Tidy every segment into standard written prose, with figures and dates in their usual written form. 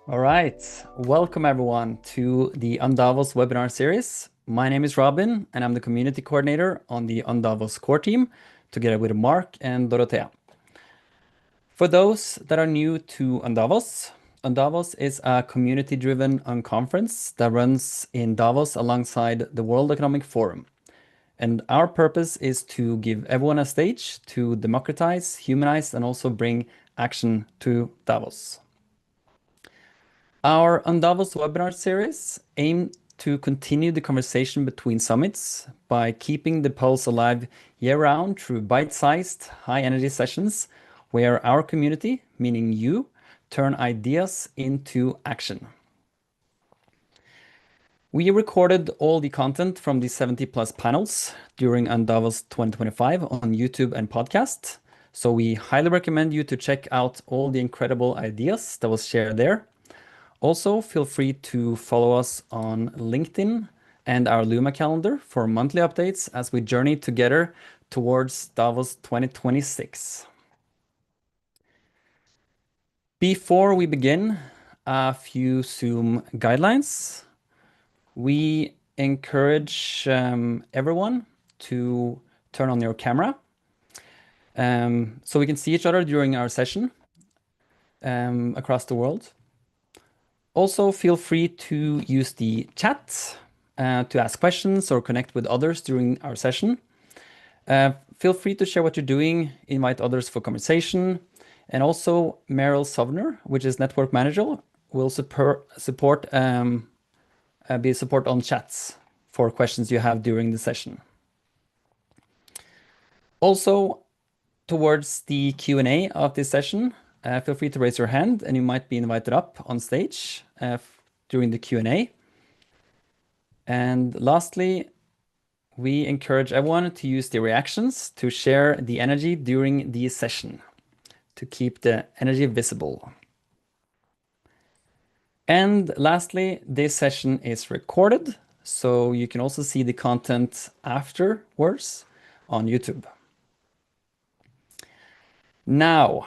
All right, welcome everyone to the Undavos webinar series. My name is Robin and I'm the community coordinator on the Undavos core team together with Mark and Dorothea. For those that are new to Undavos, Undavos is a community-driven unconference that runs in Davos alongside the World Economic Forum. And our purpose is to give everyone a stage to democratize, humanize, and also bring action to Davos. Our Undavos webinar series aim to continue the conversation between summits by keeping the pulse alive year-round through bite-sized, high-energy sessions where our community, meaning you, turn ideas into action. We recorded all the content from the 70+ panels during Undavos 2025 on YouTube and podcast, so we highly recommend you to check out all the incredible ideas that was shared there. Also, feel free to follow us on LinkedIn and our Luma calendar for monthly updates as we journey together towards Davos 2026. Before we begin, a few Zoom guidelines. We encourage everyone to turn on your camera so we can see each other during our session across the world. Also, feel free to use the chat to ask questions or connect with others during our session. Feel free to share what you're doing, invite others for conversation. And also, Meryl Sovner, which is Network Manager, will be support on chats for questions you have during the session. Also, towards the Q&A of this session, feel free to raise your hand and you might be invited up on stage during the Q&A. And lastly, we encourage everyone to use the reactions to share the energy during the session to keep the energy visible. And lastly, this session is recorded, so you can also see the content afterwards on YouTube. Now,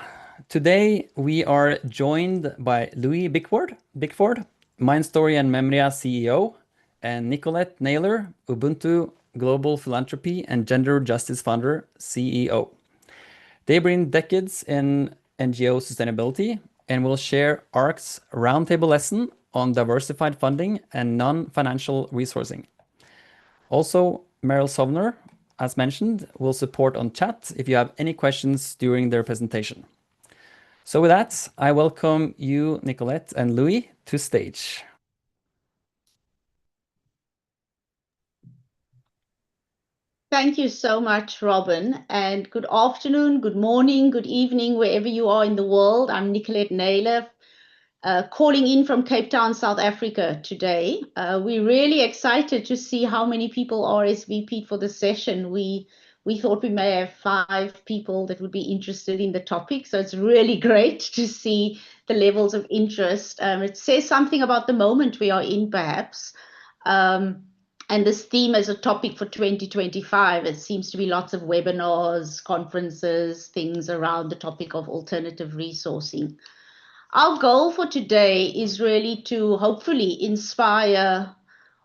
today we are joined by Louis Bickford, Mindstory and Memria CEO, and Nicolette Naylor, Ubuntu Global Philanthropy and Gender Justice Founder CEO. They bring decades in NGO sustainability and will share ARC's roundtable lesson on diversified funding and non-financial resourcing. Also, Meryl Sovner, as mentioned, will support on chat if you have any questions during their presentation. So with that, I welcome you, Nicolette and Louis, to stage. Thank you so much, Robin, and good afternoon, good morning, good evening, wherever you are in the world. I'm Nicolette Naylor, calling in from Cape Town, South Africa today. We're really excited to see how many people RSVP'd for the session. We thought we may have 5 people that would be interested in the topic, so it's really great to see the levels of interest. It says something about the moment we are in, perhaps. And this theme as a topic for 2025, it seems to be lots of webinars, conferences, things around the topic of alternative resourcing. Our goal for today is really to hopefully inspire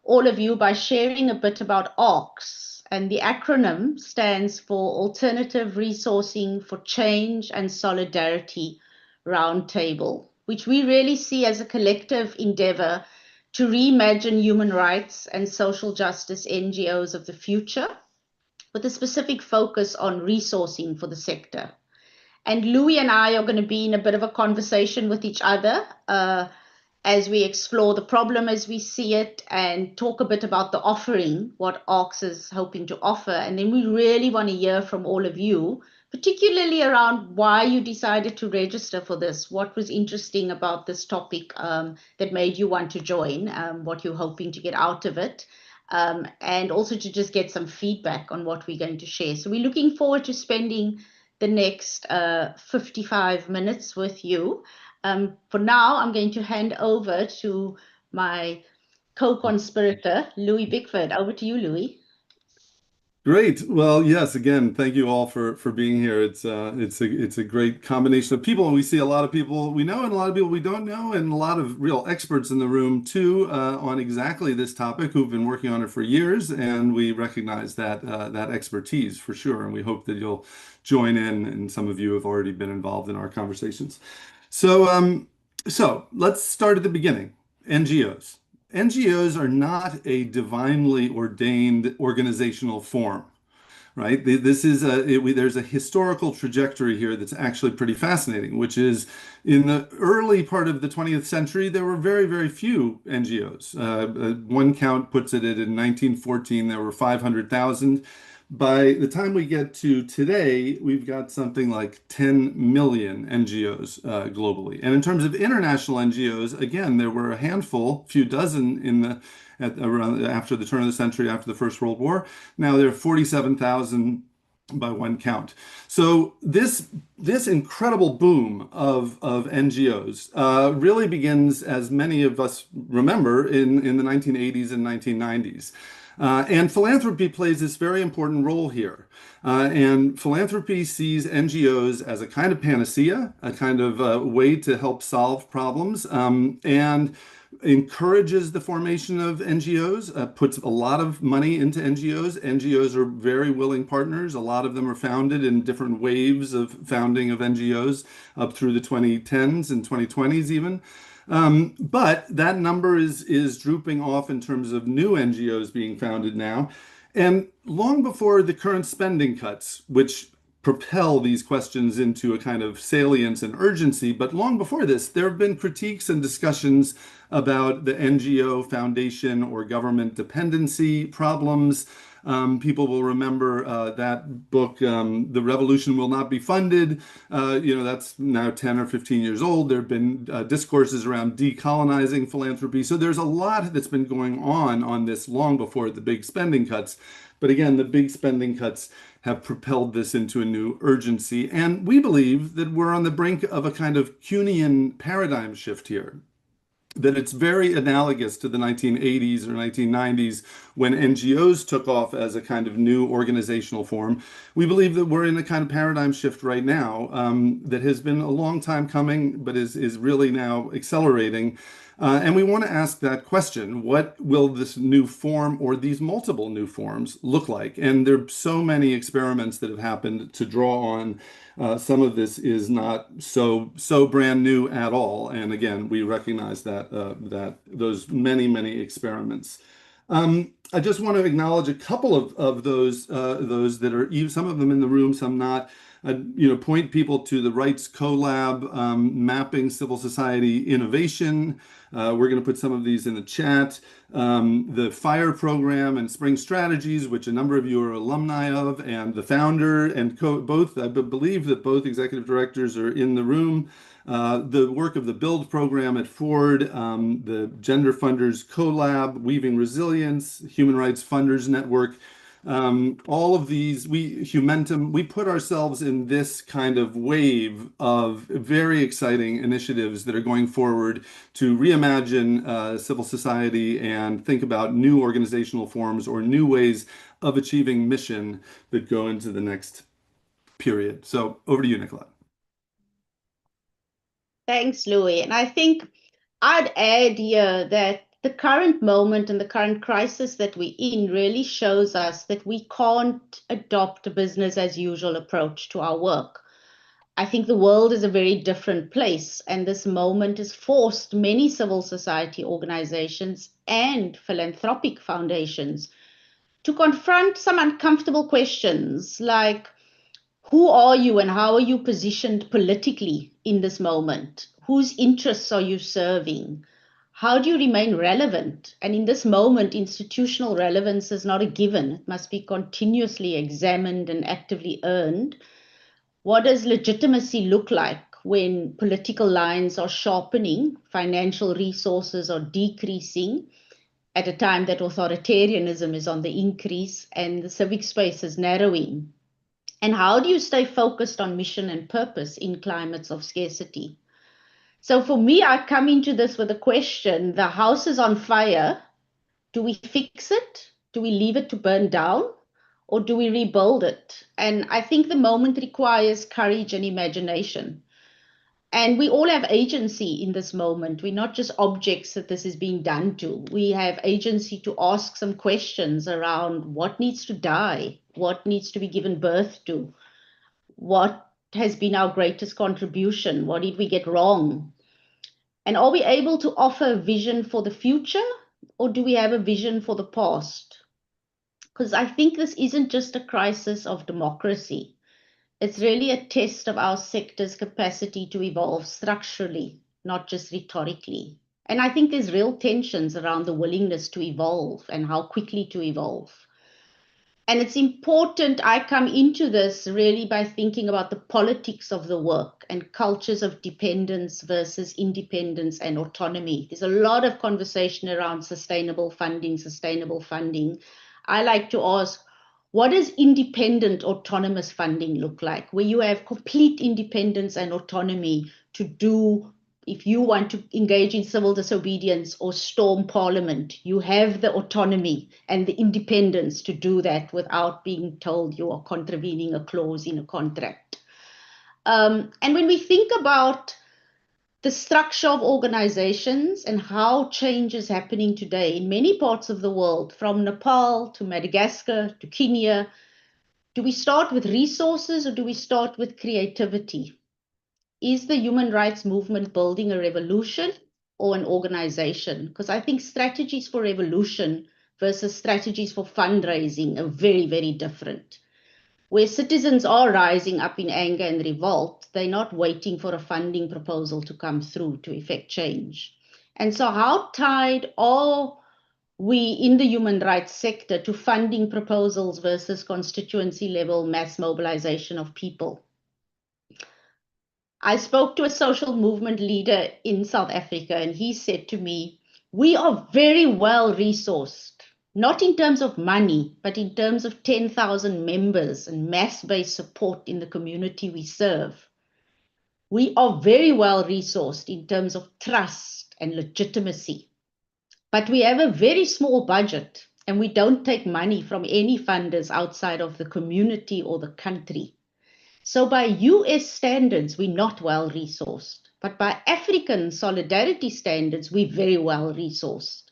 all of you by sharing a bit about ARCS. And the acronym stands for Alternative Resourcing for Change and Solidarity Roundtable, which we really see as a collective endeavor to reimagine human rights and social justice NGOs of the future, with a specific focus on resourcing for the sector. And Louis and I are going to be in a bit of a conversation with each other as we explore the problem as we see it and talk a bit about the offering, what ARCS is hoping to offer. And then we really want to hear from all of you, particularly around why you decided to register for this, what was interesting about this topic that made you want to join, what you're hoping to get out of it, and also to just get some feedback on what we're going to share. So we're looking forward to spending the next 55 minutes with you. For now, I'm going to hand over to my co-conspirator, Louis Bickford. Over to you, Louis. Great. Well, yes, again, thank you all for being here. It's a great combination of people, and we see a lot of people we know and a lot of people we don't know, and a lot of real experts in the room too on exactly this topic who've been working on it for years, and we recognize that expertise for sure, and we hope that you'll join in, and some of you have already been involved in our conversations. So, so let's start at the beginning. NGOs. NGOs are not a divinely ordained organizational form, right? This is there's a historical trajectory here that's actually pretty fascinating, which is in the early part of the 20th century, there were very, very few NGOs. One count puts it at in 1914, there were 500,000. By the time we get to today, we've got something like 10 million NGOs globally. And in terms of international NGOs, again, there were a handful, few dozen in the around after the turn of the century, after the First World War. Now there are 47,000 by one count. So this incredible boom of NGOs really begins, as many of us remember, in the 1980s and 1990s. And philanthropy plays this very important role here. And philanthropy sees NGOs as a kind of panacea, a kind of way to help solve problems, and encourages the formation of NGOs, puts a lot of money into NGOs. NGOs are very willing partners. A lot of them are founded in different waves of founding of NGOs up through the 2010s and 2020s even. But that number is drooping off in terms of new NGOs being founded now. And long before the current spending cuts, which propel these questions into a kind of salience and urgency, but long before this, there have been critiques and discussions about the NGO foundation or government dependency problems. People will remember that book, The Revolution Will Not Be Funded. That's now 10 or 15 years old. There have been discourses around decolonizing philanthropy. So there's a lot that's been going on this long before the big spending cuts. But again, the big spending cuts have propelled this into a new urgency. And we believe that we're on the brink of a kind of Kuhnian paradigm shift here, that it's very analogous to the 1980s or 1990s when NGOs took off as a kind of new organizational form. We believe that we're in a kind of paradigm shift right now that has been a long time coming, but is really now accelerating. And we want to ask that question: what will this new form or these multiple new forms look like? And there are so many experiments that have happened to draw on. Some of this is not so brand new at all. And again, we recognize that those many experiments. I just want to acknowledge a couple of those that are some of them in the room, some not. Point people to the Rights Collab, mapping civil society innovation. We're going to put some of these in the chat. The FIRE program and Spring Strategies, which a number of you are alumni of, and the founder and both, I believe that both executive directors are in the room. The work of the Build program at Ford, the Gender Funders Collab, Weaving Resilience, Human Rights Funders Network. All of these, Humentum, we put ourselves in this kind of wave of very exciting initiatives that are going forward to reimagine civil society and think about new organizational forms or new ways of achieving mission that go into the next period. So over to you, Nicola. Thanks, Louis. And I think I'd add here that the current moment and the current crisis that we're in really shows us that we can't adopt a business as usual approach to our work. I think the world is a very different place, and this moment has forced many civil society organizations and philanthropic foundations to confront some uncomfortable questions like, who are you and how are you positioned politically in this moment? Whose interests are you serving? How do you remain relevant? And in this moment, institutional relevance is not a given. It must be continuously examined and actively earned. What does legitimacy look like when political lines are sharpening, financial resources are decreasing, at a time that authoritarianism is on the increase and the civic space is narrowing? And how do you stay focused on mission and purpose in climates of scarcity? So for me, I come into this with a question: the house is on fire. Do we fix it? Do we leave it to burn down? or do we rebuild it? And I think the moment requires courage and imagination. And we all have agency in this moment. We're not just objects that this is being done to. We have agency to ask some questions around what needs to die, what needs to be given birth to, what has been our greatest contribution, what did we get wrong? And are we able to offer a vision for the future, or do we have a vision for the past? Because I think this isn't just a crisis of democracy. It's really a test of our sector's capacity to evolve structurally, not just rhetorically. And I think there's real tensions around the willingness to evolve and how quickly to evolve. And it's important, I come into this really by thinking about the politics of the work and cultures of dependence versus independence and autonomy. There's a lot of conversation around sustainable funding, sustainable funding. I like to ask, what does independent autonomous funding look like, where you have complete independence and autonomy to do, if you want to engage in civil disobedience or storm parliament, you have the autonomy and the independence to do that without being told you are contravening a clause in a contract. And when we think about the structure of organizations and how change is happening today in many parts of the world, from Nepal to Madagascar to Kenya, do we start with resources or do we start with creativity? Is the human rights movement building a revolution or an organization? Because I think strategies for revolution versus strategies for fundraising are very, very different. Where citizens are rising up in anger and revolt, they're not waiting for a funding proposal to come through to effect change. And so how tied are we in the human rights sector to funding proposals versus constituency level mass mobilization of people? I spoke to a social movement leader in South Africa, and he said to me, we are very well resourced, not in terms of money, but in terms of 10,000 members and mass-based support in the community we serve. We are very well resourced in terms of trust and legitimacy, but we have a very small budget, and we don't take money from any funders outside of the community or the country. So by US standards, we're not well resourced, but by African solidarity standards, we're very well resourced.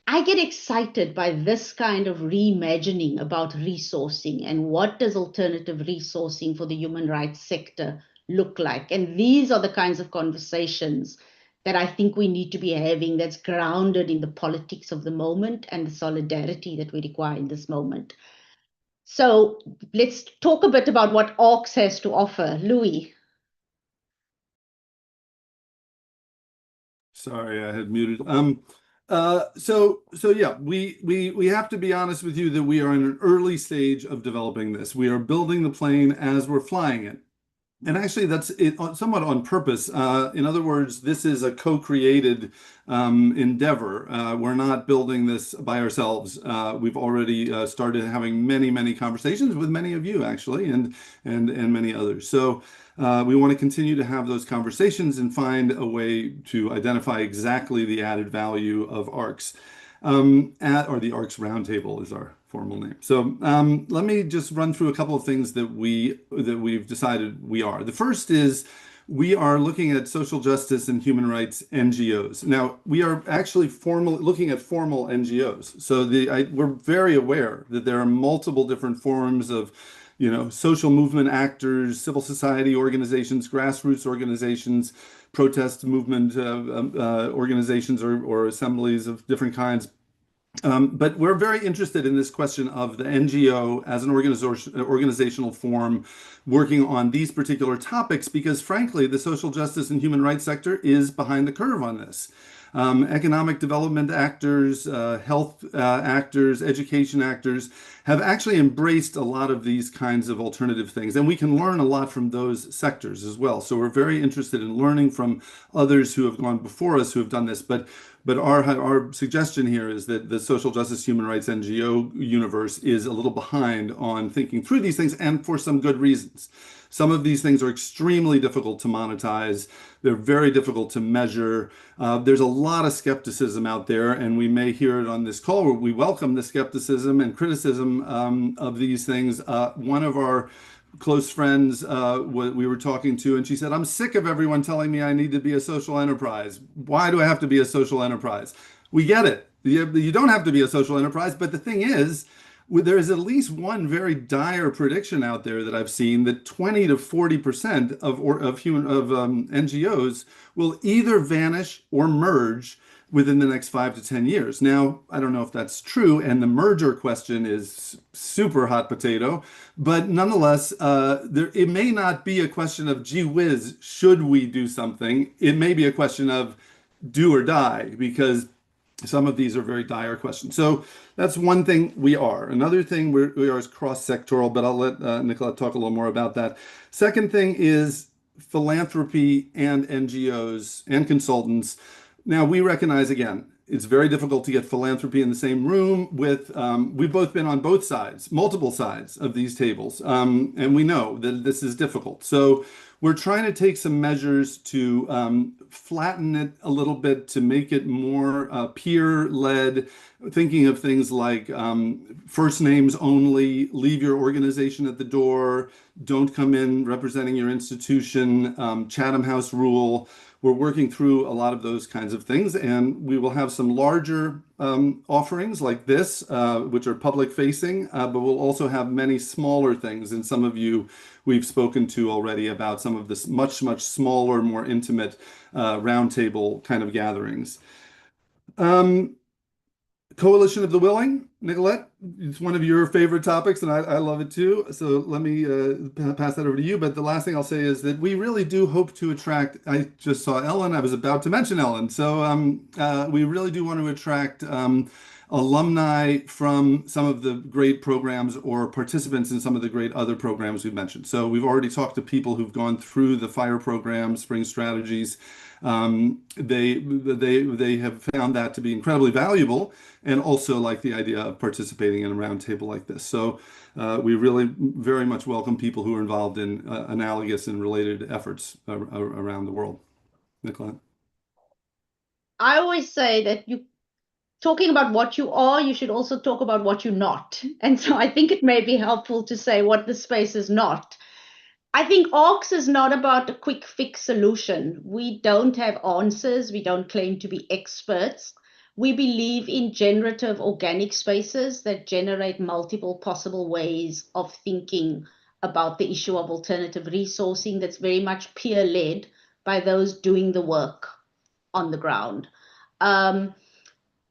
I get excited by this kind of reimagining about resourcing and what does alternative resourcing for the human rights sector look like. And these are the kinds of conversations that I think we need to be having that's grounded in the politics of the moment and the solidarity that we require in this moment. So let's talk a bit about what ARCS has to offer. Louis. Sorry, I had muted. So yeah, we have to be honest with you that we are in an early stage of developing this. We are building the plane as we're flying it. And actually, that's it somewhat on purpose. In other words, this is a co-created endeavor. We're not building this by ourselves. We've already started having many conversations with many of you, actually, and many others. So we want to continue to have those conversations and find a way to identify exactly the added value of ARCS. Or the ARCS Roundtable is our formal name. So let me just run through a couple of things that we've decided we are. The first is we are looking at social justice and human rights NGOs. Now, we are actually looking at formal NGOs. So we're very aware that there are multiple different forms of social movement actors, civil society organizations, grassroots organizations, protest movement organizations or assemblies of different kinds. But we're very interested in this question of the NGO as an organizational form working on these particular topics because, frankly, the social justice and human rights sector is behind the curve on this. Economic development actors, health actors, education actors have actually embraced a lot of these kinds of alternative things. And we can learn a lot from those sectors as well. So we're very interested in learning from others who have gone before us who have done this. But But our suggestion here is that the social justice, human rights NGO universe is a little behind on thinking through these things, and for some good reasons. Some of these things are extremely difficult to monetize. They're very difficult to measure. There's a lot of skepticism out there, and we may hear it on this call where we welcome the skepticism and criticism of these things. One of our close friends we were talking to, and she said, I'm sick of everyone telling me I need to be a social enterprise. Why do I have to be a social enterprise? We get it. You don't have to be a social enterprise, but the thing is, there is at least one very dire prediction out there that I've seen that 20 to 40% of NGOs will either vanish or merge within the next 5 to 10 years. Now, I don't know if that's true, and the merger question is super hot potato, but nonetheless, it may not be a question of, gee whiz, should we do something? It may be a question of do or die, because some of these are very dire questions. So that's one thing we are. Another thing we are is cross-sectoral, but I'll let Nicolette talk a little more about that. Second thing is philanthropy and NGOs and consultants. Now, we recognize, again, it's very difficult to get philanthropy in the same room with, we've both been on both sides, multiple sides of these tables, and we know that this is difficult. So we're trying to take some measures to flatten it a little bit, to make it more peer-led, thinking of things like first names only, leave your organization at the door, don't come in representing your institution, Chatham House rule. We're working through a lot of those kinds of things, and we will have some larger offerings like this, which are public facing, but we'll also have many smaller things. And some of you we've spoken to already about some of this much, much smaller, more intimate roundtable kind of gatherings. Coalition of the Willing, Nicolette, it's one of your favorite topics, and I love it too. So let me pass that over to you. But the last thing I'll say is that we really do hope to attract, I just saw Ellen, I was about to mention Ellen. So we really do want to attract alumni from some of the great programs or participants in some of the great other programs we've mentioned. So we've already talked to people who've gone through the FIRE program, Spring Strategies. They have found that to be incredibly valuable, and also like the idea of participating in a roundtable like this. So we really very much welcome people who are involved in analogous and related efforts around the world. Nicolette? I always say that talking about what you are, you should also talk about what you're not. And so I think it may be helpful to say what the space is not. I think ARCS is not about a quick fix solution. We don't have answers. We don't claim to be experts. We believe in generative organic spaces that generate multiple possible ways of thinking about the issue of alternative resourcing that's very much peer-led by those doing the work on the ground.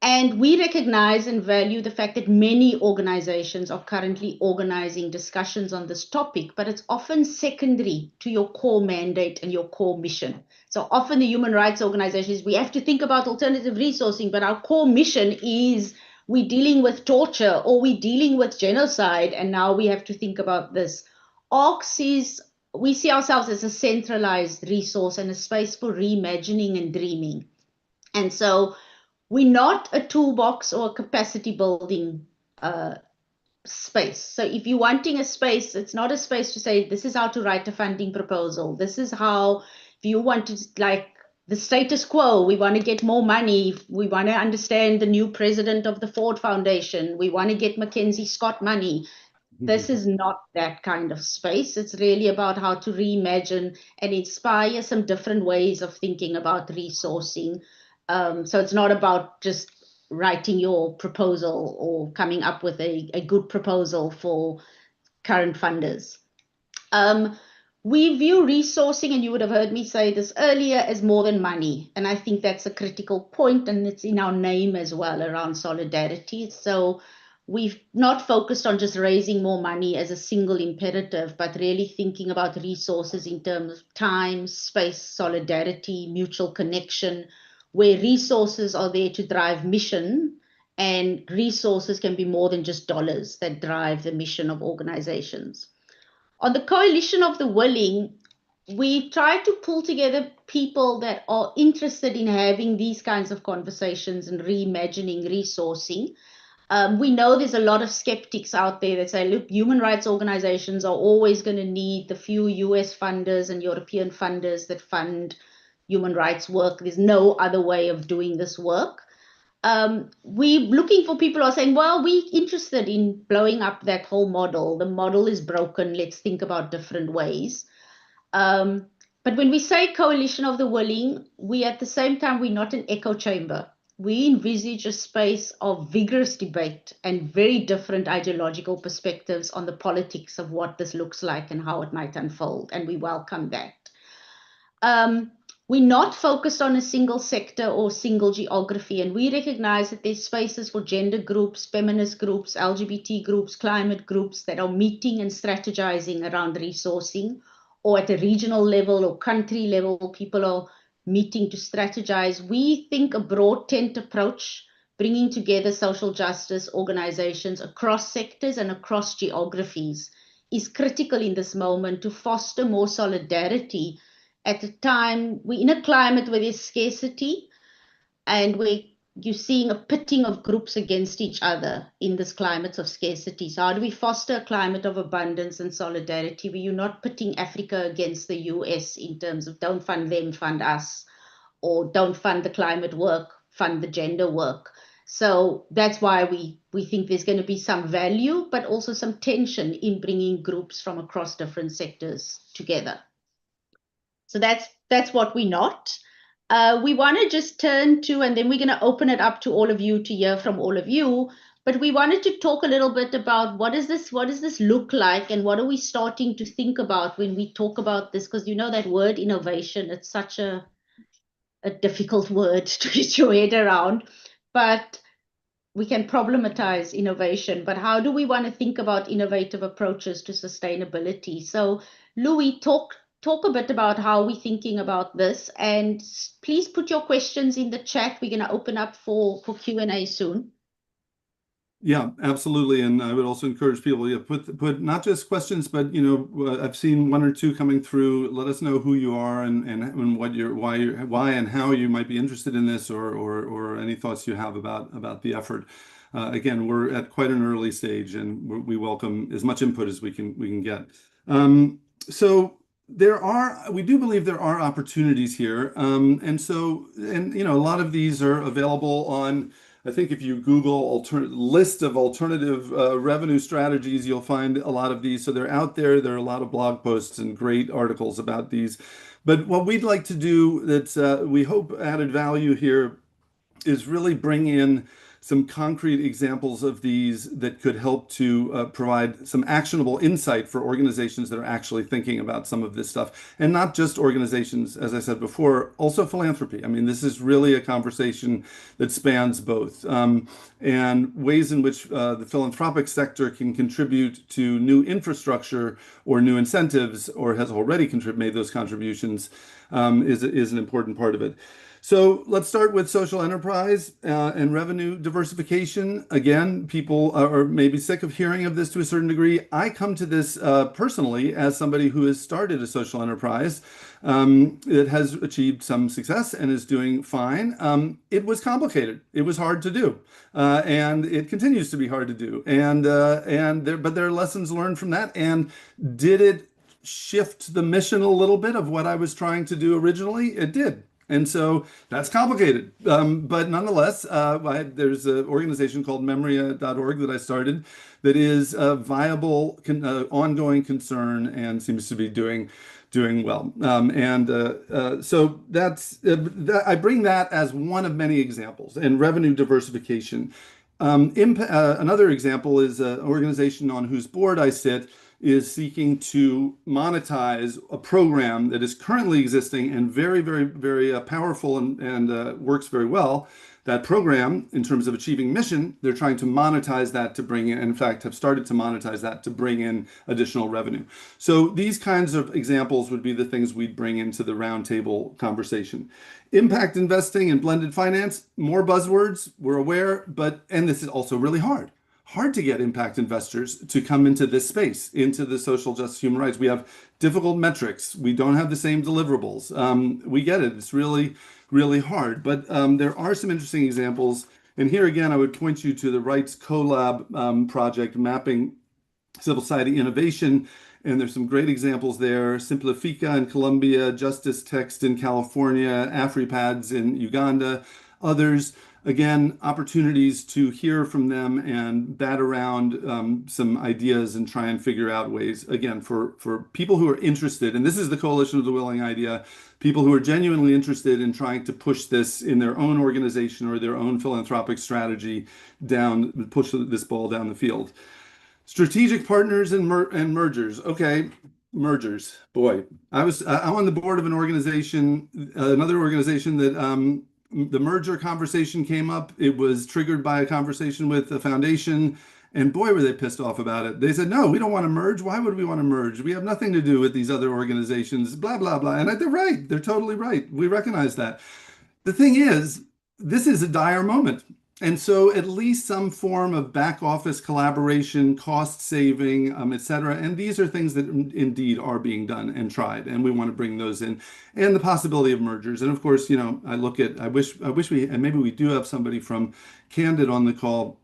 And we recognize and value the fact that many organizations are currently organizing discussions on this topic, but it's often secondary to your core mandate and your core mission. So often the human rights organizations, we have to think about alternative resourcing, but our core mission is we're dealing with torture or we're dealing with genocide, and now we have to think about this. ARCS is, we see ourselves as a centralized resource and a space for reimagining and dreaming. And so we're not a toolbox or a capacity building space. So if you're wanting a space, it's not a space to say, this is how to write a funding proposal. This is how, if you want to, like the status quo, we want to get more money. We want to understand the new president of the Ford Foundation. We want to get Mackenzie Scott money. This is not that kind of space. It's really about how to reimagine and inspire some different ways of thinking about resourcing. So it's not about just writing your proposal or coming up with a good proposal for current funders. We view resourcing, and you would have heard me say this earlier, as more than money. And I think that's a critical point, and it's in our name as well, around solidarity. So we've not focused on just raising more money as a single imperative, but really thinking about resources in terms of time, space, solidarity, mutual connection, where resources are there to drive mission, and resources can be more than just dollars that drive the mission of organizations. On the Coalition of the Willing, we try to pull together people that are interested in having these kinds of conversations and reimagining resourcing. We know there's a lot of skeptics out there that say, look, human rights organizations are always going to need the few US funders and European funders that fund human rights work. There's no other way of doing this work. We're looking for people who are saying, well, we're interested in blowing up that whole model. The model is broken. Let's think about different ways. But when we say coalition of the willing, we at the same time, we're not an echo chamber. We envisage a space of vigorous debate and very different ideological perspectives on the politics of what this looks like and how it might unfold, and we welcome that. We're not focused on a single sector or single geography, and we recognize that there's spaces for gender groups, feminist groups, LGBT groups, climate groups that are meeting and strategizing around resourcing, or at a regional level or country level, people are meeting to strategize. We think a broad tent approach, bringing together social justice organizations across sectors and across geographies, is critical in this moment to foster more solidarity at a time we're in a climate where there's scarcity and where you're seeing a pitting of groups against each other in this climate of scarcity. So how do we foster a climate of abundance and solidarity where you're not pitting Africa against the US in terms of don't fund them, fund us, or don't fund the climate work, fund the gender work. So that's why we think there's going to be some value, but also some tension in bringing groups from across different sectors together. So that's what we're not. We want to just turn to, and then we're going to open it up to all of you to hear from all of you. But we wanted to talk a little bit about what does this look like, and what are we starting to think about when we talk about this? Because you know that word innovation, it's such a difficult word to get your head around. But we can problematize innovation. But how do we want to think about innovative approaches to sustainability? So Louis, talk a bit about how we're thinking about this, and please put your questions in the chat. We're going to open up for Q&A soon. Yeah, absolutely. And I would also encourage people to put not just questions, but I've seen one or two coming through. Let us know who you are and what why and how you might be interested in this, or any thoughts you have about the effort. Again, we're at quite an early stage, and we welcome as much input as we can get. So we do believe there are opportunities here, and a lot of these are available on. I think if you Google list of alternative revenue strategies, you'll find a lot of these. So they're out there. There are a lot of blog posts and great articles about these. But what we'd like to do that's we hope added value here is really bring in some concrete examples of these that could help to provide some actionable insight for organizations that are actually thinking about some of this stuff. And not just organizations, as I said before, also philanthropy. I mean, this is really a conversation that spans both, and ways in which the philanthropic sector can contribute to new infrastructure or new incentives, or has already made those contributions, is an important part of it. So let's start with social enterprise and revenue diversification. Again, people are maybe sick of hearing of this to a certain degree. I come to this personally as somebody who has started a social enterprise that has achieved some success and is doing fine. It was complicated. It was hard to do, and it continues to be hard to do. But there are lessons learned from that. And did it shift the mission a little bit of what I was trying to do originally? It did. And so that's complicated. But nonetheless, there's an organization called Memria.org that I started that is a viable, ongoing concern and seems to be doing well. So I bring that as one of many examples. And revenue diversification. Another example is an organization on whose board I sit is seeking to monetize a program that is currently existing and very, very, very powerful and works very well. That program, in terms of achieving mission, they're trying to monetize that to bring in, in fact, have started to monetize that to bring in additional revenue. So these kinds of examples would be the things we'd bring into the roundtable conversation. Impact investing and blended finance, more buzzwords, we're aware, and this is also really hard. hard to get impact investors to come into this space, into the social justice human rights. We have difficult metrics. We don't have the same deliverables. We get it. It's really, really hard. But there are some interesting examples. And here again, I would point you to the Rights Collab project, mapping civil society innovation. And there's some great examples there. Simplifica in Colombia, Justice Text in California, AfriPads in Uganda, others. Again, opportunities to hear from them and bat around some ideas and try and figure out ways, again, for people who are interested, and this is the Coalition of the Willing idea, people who are genuinely interested in trying to push this in their own organization or their own philanthropic strategy down, push this ball down the field. Strategic partners and mergers. Okay, mergers. Boy, I'm on the board of an organization, another organization that the merger conversation came up. It was triggered by a conversation with a foundation, and boy, were they pissed off about it. They said, no, we don't want to merge. Why would we want to merge? We have nothing to do with these other organizations, blah, blah, blah. And they're right. They're totally right. We recognize that. The thing is, this is a dire moment. And so at least some form of back office collaboration, cost saving, et cetera. And these are things that indeed are being done and tried, and we want to bring those in, and the possibility of mergers. And of course, you know, I wish we, and maybe we do have somebody from Candid on the call.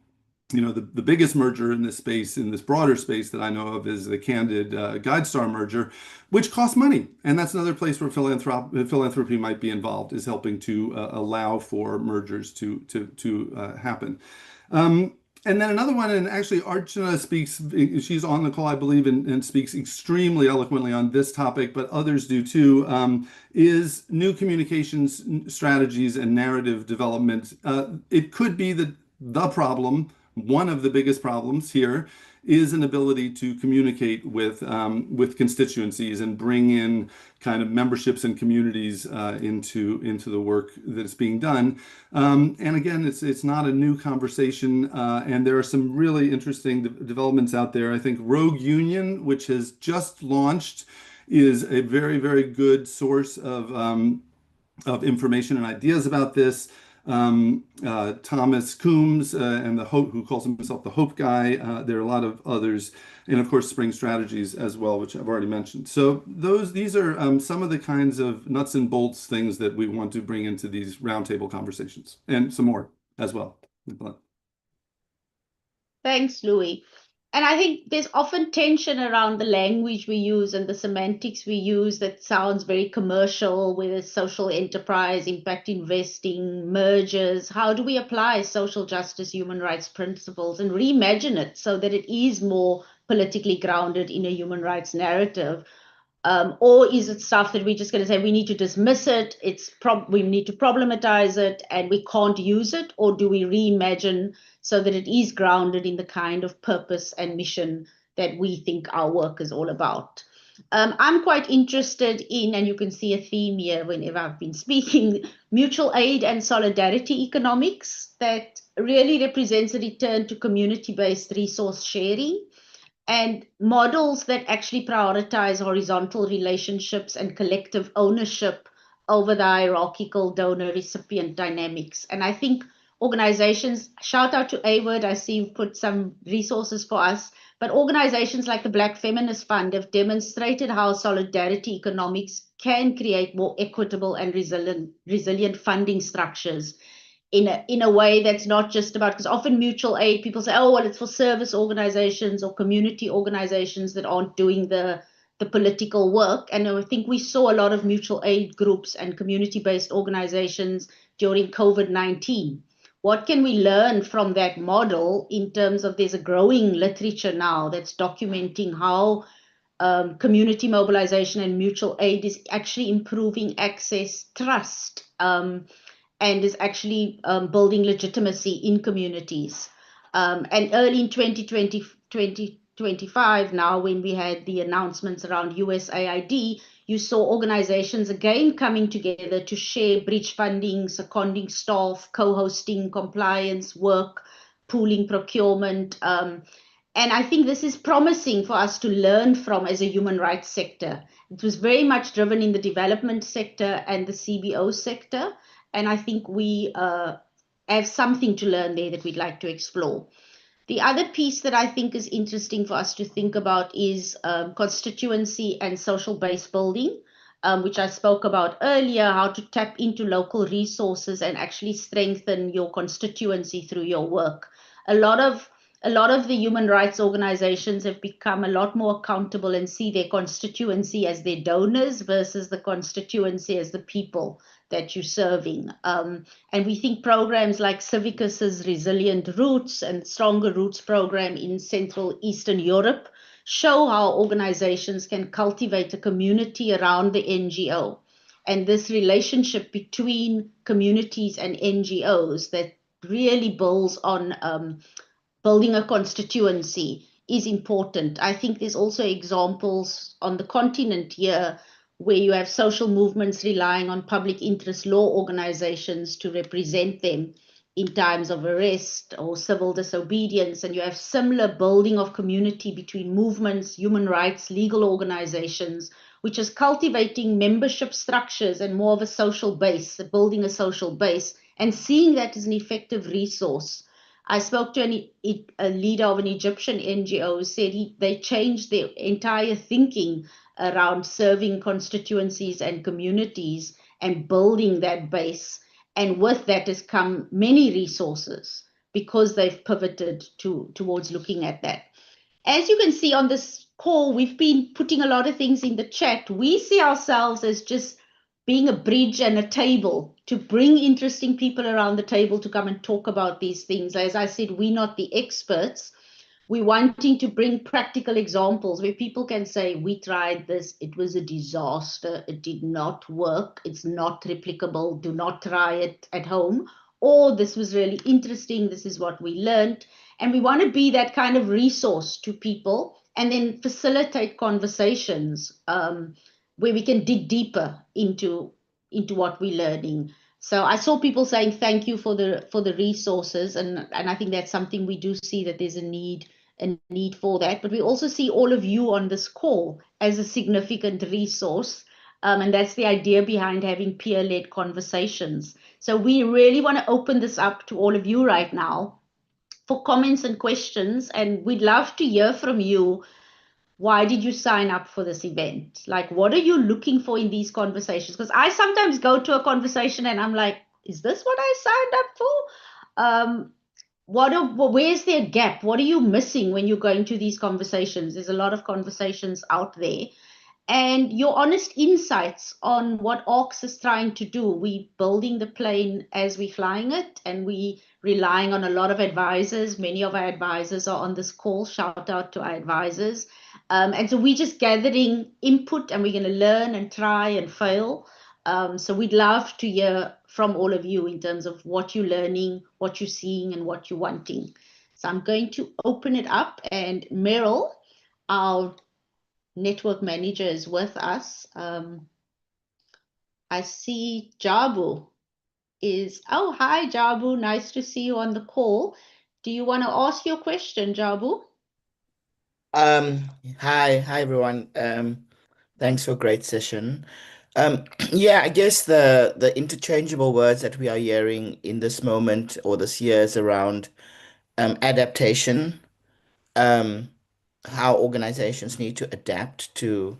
You know, the biggest merger in this space, in this broader space that I know of, is the Candid GuideStar merger, which costs money. And that's another place where philanthropy might be involved, is helping to allow for mergers to happen. And then another one, and actually Archana speaks, she's on the call, I believe, and speaks extremely eloquently on this topic, but others do too, is new communications strategies and narrative development. It could be that the problem, one of the biggest problems here, is an ability to communicate with constituencies and bring in kind of memberships and communities into the work that's being done. And again, it's not a new conversation, and there are some really interesting developments out there. I think Rogue Union, which has just launched, is a very, very good source of information and ideas about this. Thomas Coombs and the Hope, who calls himself the Hope Guy. There are a lot of others, and of course Spring Strategies as well, which I've already mentioned. So these are some of the kinds of nuts and bolts things that we want to bring into these roundtable conversations, and some more as well. Thanks, Louis. And I think there's often tension around the language we use and the semantics we use that sounds very commercial, whether it's social enterprise, impact investing, mergers. How do we apply social justice, human rights principles and reimagine it so that it is more politically grounded in a human rights narrative? Or is it stuff that we're just going to say we need to dismiss it, we need to problematize it, and we can't use it? Or do we reimagine so that it is grounded in the kind of purpose and mission that we think our work is all about? I'm quite interested in, and you can see a theme here whenever I've been speaking, mutual aid and solidarity economics that really represents a return to community-based resource sharing, and models that actually prioritize horizontal relationships and collective ownership over the hierarchical donor-recipient dynamics. And I think organizations, shout out to AWORD, I see you've put some resources for us, but organizations like the Black Feminist Fund have demonstrated how solidarity economics can create more equitable and resilient funding structures in a way that's not just about, because often mutual aid, people say, oh, well, it's for service organizations or community organizations that aren't doing the political work. And I think we saw a lot of mutual aid groups and community-based organizations during COVID-19. What can we learn from that model in terms of, there's a growing literature now that's documenting how community mobilization and mutual aid is actually improving access, trust, and is actually building legitimacy in communities. And early in 2025 now, when we had the announcements around USAID, you saw organizations again coming together to share bridge funding, seconding staff, co-hosting, compliance work, pooling procurement. And I think this is promising for us to learn from as a human rights sector. It was very much driven in the development sector and the CBO sector. And I think we have something to learn there that we'd like to explore. The other piece that I think is interesting for us to think about is constituency and social base building, which I spoke about earlier, how to tap into local resources and actually strengthen your constituency through your work. A lot of the human rights organizations have become a lot more accountable and see their constituency as their donors versus the constituency as the people that you're serving. And we think programs like Civicus's Resilient Roots and Stronger Roots program in Central Eastern Europe show how organizations can cultivate a community around the NGO. And this relationship between communities and NGOs that really builds on building a constituency is important. I think there's also examples on the continent here where you have social movements relying on public interest law organizations to represent them in times of arrest or civil disobedience. And you have similar building of community between movements, human rights, legal organizations, which is cultivating membership structures and more of a social base, building a social base, and seeing that as an effective resource. I spoke to a leader of an Egyptian NGO who said they changed their entire thinking around serving constituencies and communities and building that base. And with that has come many resources because they've pivoted towards looking at that. As you can see on this call, we've been putting a lot of things in the chat. We see ourselves as just being a bridge and a table to bring interesting people around the table to come and talk about these things. As I said, we're not the experts. We're wanting to bring practical examples where people can say, we tried this, it was a disaster, it did not work, it's not replicable, do not try it at home. Or this was really interesting, this is what we learned. And we want to be that kind of resource to people and then facilitate conversations where we can dig deeper into what we're learning. So I saw people saying thank you for the resources, and I think that's something we do see, that there's a need for that. But we also see all of you on this call as a significant resource, and that's the idea behind having peer-led conversations. So we really want to open this up to all of you right now for comments and questions, and we'd love to hear from you. Why did you sign up for this event? Like, what are you looking for in these conversations? Because I sometimes go to a conversation and I'm like, is this what I signed up for? Where's their gap? What are you missing when you're going to these conversations? There's a lot of conversations out there. And your honest insights on what ARCS is trying to do. We building the plane as we're flying it, and we relying on a lot of advisors. Many of our advisors are on this call. Shout out to our advisors. And so we're just gathering input, and we're going to learn and try and fail. So we'd love to hear from all of you in terms of what you're learning, what you're seeing, and what you're wanting. So I'm going to open it up, and Meryl, our network manager, is with us. I see Jabu is, oh, hi, Jabu. Nice to see you on the call. Do you want to ask your question, Jabu? Hi everyone. Thanks for a great session. Yeah, I guess the interchangeable words that we are hearing in this moment or this year is around adaptation, um, how organizations need to adapt to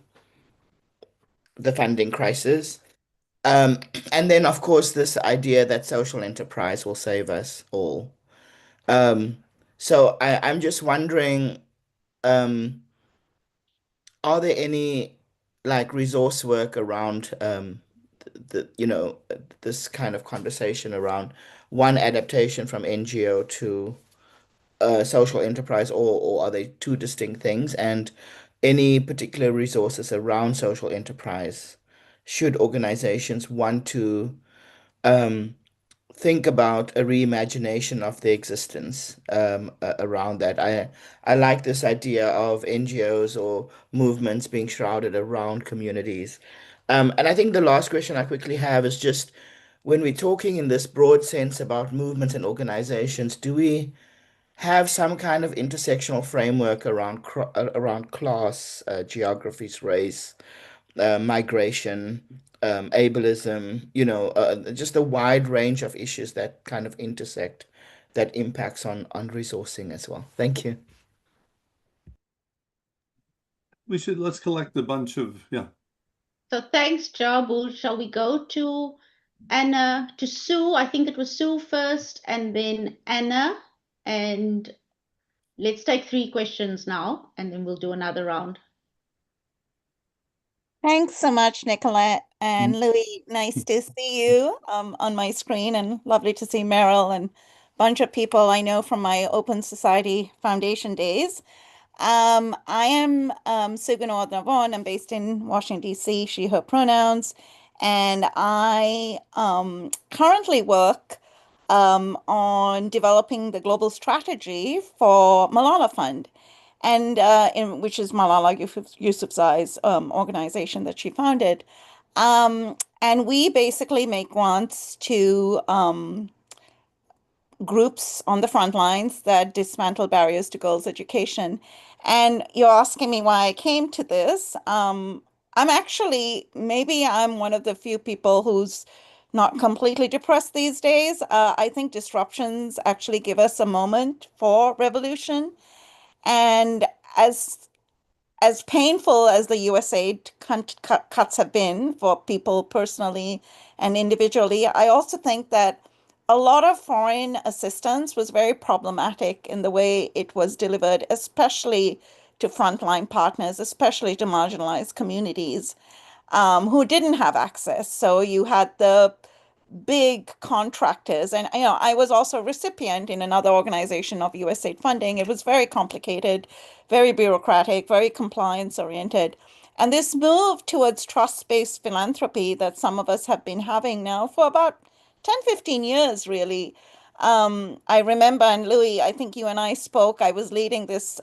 the funding crisis. Um, and then of course this idea that social enterprise will save us all. Um, so I'm just wondering, um, are there any like resource work around this kind of conversation around one adaptation from NGO to social enterprise, or are they two distinct things? And any particular resources around social enterprise should organizations want to um, think about a reimagination of their existence around that. I like this idea of NGOs or movements being shrouded around communities. And I think the last question I quickly have is just when we're talking in this broad sense about movements and organizations, do we have some kind of intersectional framework around around class, geographies, race, migration, ableism, just a wide range of issues that kind of intersect that impacts on resourcing as well. Thank you. Let's collect a bunch of, yeah. So thanks, Jabul. Shall we go to Anna, to Sue? I think it was Sue first, and then Anna. And let's take 3 questions now, and then we'll do another round. Thanks so much, Nicolette and Louis. Nice to see you on my screen, and lovely to see Meryl and a bunch of people I know from my Open Society Foundation days. I am Sugunor Navon. I'm based in Washington, D.C., she, her pronouns, and I currently work on developing the global strategy for Malala Fund, and which is Malala Yousafzai's organization that she founded. And we basically make grants to groups on the front lines that dismantle barriers to girls' education. And you're asking me why I came to this. Maybe I'm one of the few people who's not completely depressed these days. I think disruptions actually give us a moment for revolution. And as painful as the USAID cuts have been for people personally and individually, I also think that a lot of foreign assistance was very problematic in the way it was delivered, especially to frontline partners, especially to marginalized communities who didn't have access. So you had the big contractors. And I was also a recipient in another organization of USAID funding. It was very complicated, very bureaucratic, very compliance oriented. And this move towards trust-based philanthropy that some of us have been having now for about 10, 15 years, really. I remember, and Louis, I think you and I spoke, I was leading this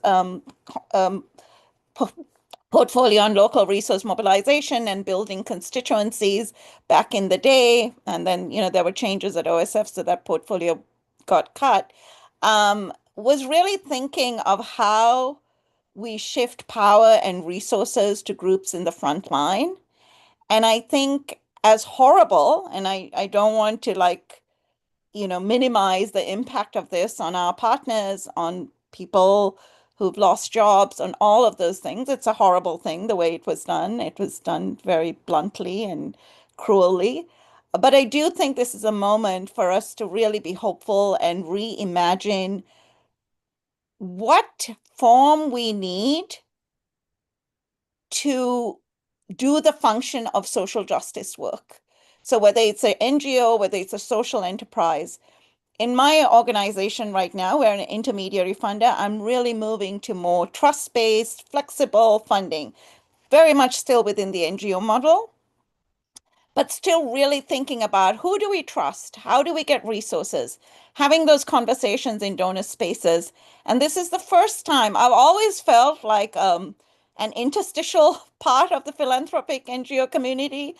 portfolio on local resource mobilization and building constituencies back in the day. And then, there were changes at OSF, so that portfolio got cut. Was really thinking of how we shift power and resources to groups in the front line. And I think as horrible, and I don't want to minimize the impact of this on our partners, on people who've lost jobs, on all of those things. It's a horrible thing, the way it was done. It was done very bluntly and cruelly. But I do think this is a moment for us to really be hopeful and reimagine what form we need to do the function of social justice work. So whether it's an NGO, whether it's a social enterprise, in my organization right now, we're an intermediary funder. I'm really moving to more trust-based, flexible funding, very much still within the NGO model, but still really thinking about who do we trust? How do we get resources? Having those conversations in donor spaces. And this is the first time I've always felt like an interstitial part of the philanthropic NGO community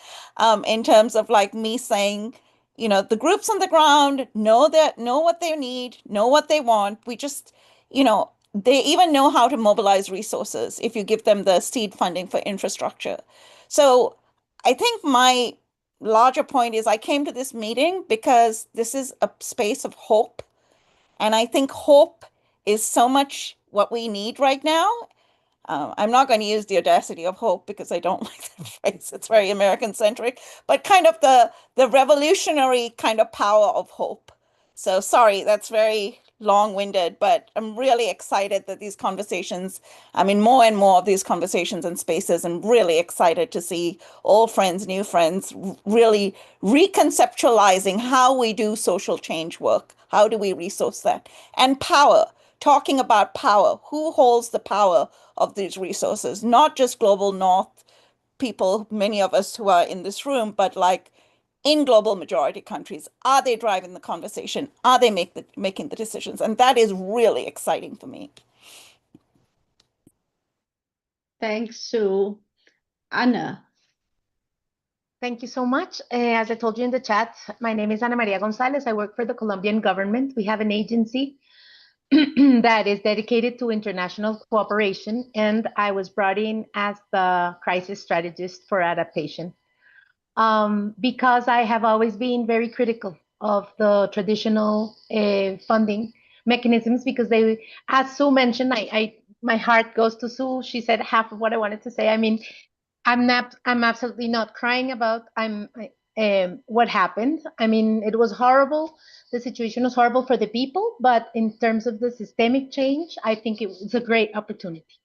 in terms of me saying, the groups on the ground know what they need, know what they want. We just, they even know how to mobilize resources if you give them the seed funding for infrastructure. So I think my larger point is I came to this meeting because this is a space of hope. And I think hope is so much what we need right now. I'm not going to use the audacity of hope because I don't like that phrase. It's very American centric, but kind of the revolutionary kind of power of hope. So sorry, that's very long-winded, but I'm really excited that these conversations, more and more of these conversations and spaces, and really excited to see old friends, new friends, really reconceptualizing how we do social change work. How do we resource that? And power, talking about power. Who holds the power of these resources? Not just global North people, many of us who are in this room, but in global majority countries, are they driving the conversation? Are they making the decisions? And that is really exciting for me. Thanks, Sue. Anna. Thank you so much. As I told you in the chat, my name is Ana Maria Gonzalez. I work for the Colombian government. We have an agency that is dedicated to international cooperation, and I was brought in as the crisis strategist for adaptation because I have always been very critical of the traditional funding mechanisms, because they, as Sue mentioned, my heart goes to Sue. She said half of what I wanted to say. I mean, I'm absolutely not crying about what happened. I mean, it was horrible. The situation was horrible for the people, but in terms of the systemic change, I think it was a great opportunity.